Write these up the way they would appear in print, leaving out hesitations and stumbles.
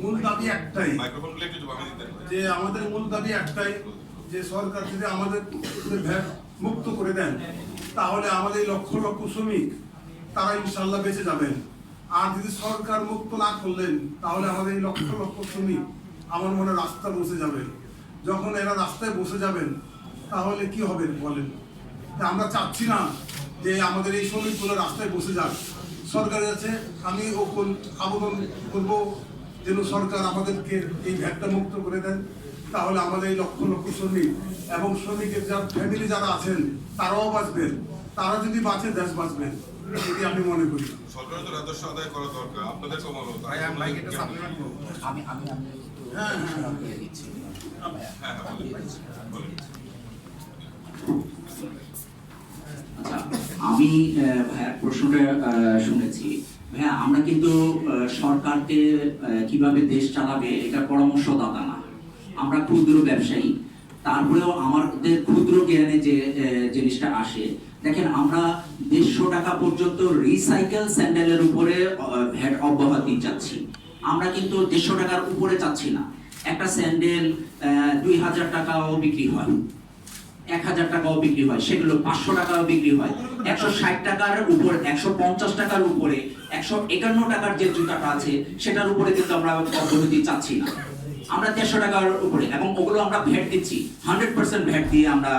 মূল দাবি একটাই, যে আমাদের মূল দাবি একটাই যে সরকার যদি আমাদের ভ্যাট মুক্ত করে দেন তাহলে আমাদের লক্ষ লক্ষ শ্রমিক তারা ইনশাল্লাহ বেঁচে যাবেন। আর যদি সরকার মুক্ত না করলেন তাহলে আমাদের এই লক্ষ লক্ষ শ্রমিক আমার মনে রাস্তা বসে যাবে। যখন এরা রাস্তায় বসে যাবেন তাহলে কি হবে বলেন? আমরা চাচ্ছি না যে আমাদের এই শ্রমিকগুলো রাস্তায় বসে যাক। সরকারের কাছে আমি আবেদন করব যেন সরকার আমাদেরকে এই ভ্যাটটা মুক্ত করে দেন, তাহলে আমাদের এই লক্ষ লক্ষ শ্রমিক এবং শ্রমিকের যার ফ্যামিলি যারা আছেন তারাও বাঁচবেন। তারা যদি বাঁচে দেশ বাঁচবেন, এটি আমি মনে করি। সরকারের তো রাজস্ব আদায় করা দরকার, আপনাদের কমানো। আমি ভাইয়ার প্রশ্নটা শুনেছি। ভাইয়া, আমরা কিন্তু সরকারকে কিভাবে দেশ চালাবে এটা পরামর্শদাতা না, আমরা ক্ষুদ্র ব্যবসায়ী। তারপরেও আমাদের ক্ষুদ্র জ্ঞানে যে জিনিসটা আসে, দেখেন আমরা 150 টাকা পর্যন্ত রিসাইকেল স্যান্ডেলের উপরে ভ্যাট অব্যাহতি চাচ্ছি। আমরা কিন্তু 150 টাকার উপরে চাচ্ছি না। একটা স্যান্ডেল 2000 টাকাও বিক্রি হয়, 1000 টাকাও বিক্রি হয়, সেগুলো 500 টাকাও বিক্রি হয়। 160 টাকার উপর, 150 টাকার উপরে, 151 টাকার যে জুতাটা আছে সেটার উপরে কিন্তু আমরা অব্যাহতি চাচ্ছি না। আমরা 150 টাকার উপরে, এবং ওগুলো আমরা ভ্যাট দিচ্ছি, 100% ভ্যাট দিয়ে আমরা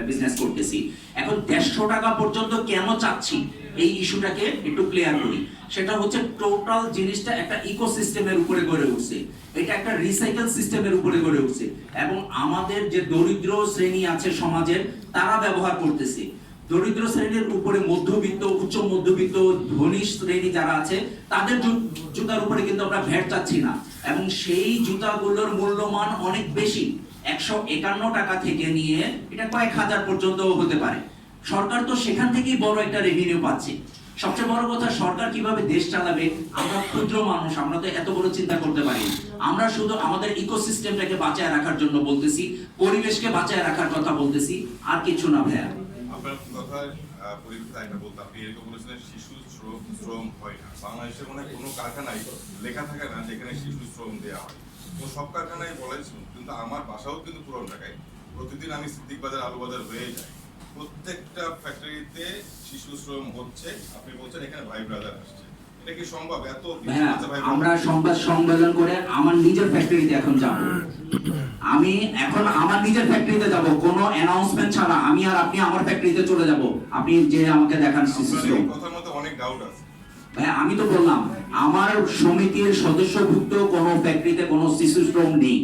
বিজনেস করতেছি। এখন 150 টাকা পর্যন্ত কেন চাচ্ছি এই ইস্যুটাকে একটু ক্লিয়ার করি। সেটা হচ্ছে টোটাল জিনিসটা একটা ইকোসিস্টেমের উপরে গড়ে উঠছে, এটা একটা রিসাইকেল সিস্টেমের উপরে গড়ে উঠছে, এবং আমাদের যে দরিদ্র শ্রেণী আছে সমাজের তারা ব্যবহার করতেছে। দরিদ্র শ্রেণীর উপরে মধ্যবিত্ত, উচ্চ মধ্যবিত্ত, ধনী শ্রেণী যারা আছে তাদের জুতার উপরে কিন্তু আমরা ভ্যাট চাচ্ছি না, এবং সেই জুতাগুলোর মূল্যমান অনেক বেশি। 151 টাকা থেকে নিয়ে এটা কয়েক হাজার পর্যন্ত হতে পারে। সরকার তো সেখান থেকেই বড় একটা রেভিনিউ পাচ্ছে। সবচেয়ে বড় কথা, সরকার কিভাবে দেশ চালাবে, আমরা ক্ষুদ্র মানুষ, আমরা তো এত বড় চিন্তা করতে পারি। আমরা শুধু আমাদের ইকোসিস্টেমটাকে বাঁচায় রাখার জন্য বলতেছি, পরিবেশকে বাঁচায় রাখার কথা বলতেছি, আর কিছু না। ভাইয়া, আপনার কথায় পরিপ্রেক্ষিতে একটা বলতে, আপনি এরকম বলেছিলেন শিশু শ্রম হয় না। বাংলাদেশে মনে হয় কোনো কারখানায় লেখা থাকে না যেখানে শিশু শ্রম দেওয়া হয়। তো সব কারখানায় বলেছিল, কিন্তু আমার বাসাও কিন্তু পুরান ঢাকায়। প্রতিদিন আমি সিদ্দিক বাজার, আলু বাজার হয়ে যাই, প্রত্যেকটা ফ্যাক্টরিতে শিশু শ্রম হচ্ছে। আপনি বলছেন এখানে ভাই ব্রাদার আসছে, এটা কি সম্ভব? এত আমরা সংবাদ সম্মেলন করে আমার নিজের ফ্যাক্টরিতে এখন যাব। আমি এখন আমার নিজের ফ্যাক্টরিতে যাব, কোনো অ্যানাউন্সমেন্ট ছাড়া আমি আর আপনি আমার ফ্যাক্টরিতে চলে যাব। আপনি যে আমাকে দেখান সিস্টেম, কথার মধ্যে অনেক ডাউট আছে। ভাই, আমি তো বললাম আমার সমিতির সদস্যভুক্ত কোনো ফ্যাক্টরিতে কোনো শিশু শ্রম নেই,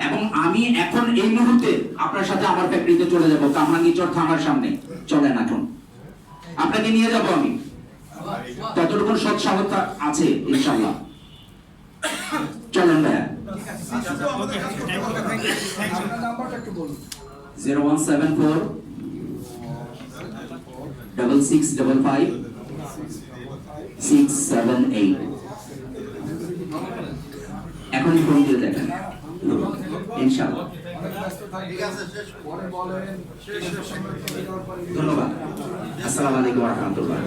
এবং আমি এখন এই মুহূর্তে আপনার সাথে আমার ফ্যাক্টরিতে চলে যাব, কামরাঙ্গীরচর থানার সামনে। চলেন, এখন আপনাকে নিয়ে যাব আমি, ততটুকু সৎ সাহস আছে ইনশাআল্লাহ। চলেন ভাইয়া। 0174 6655 678। এখনই ফোন দিয়ে দেখেন ইনশাআল্লাহ। ধন্যবাদ। আসসালামু আলাইকুম ওয়া রাহমাতুল্লাহ।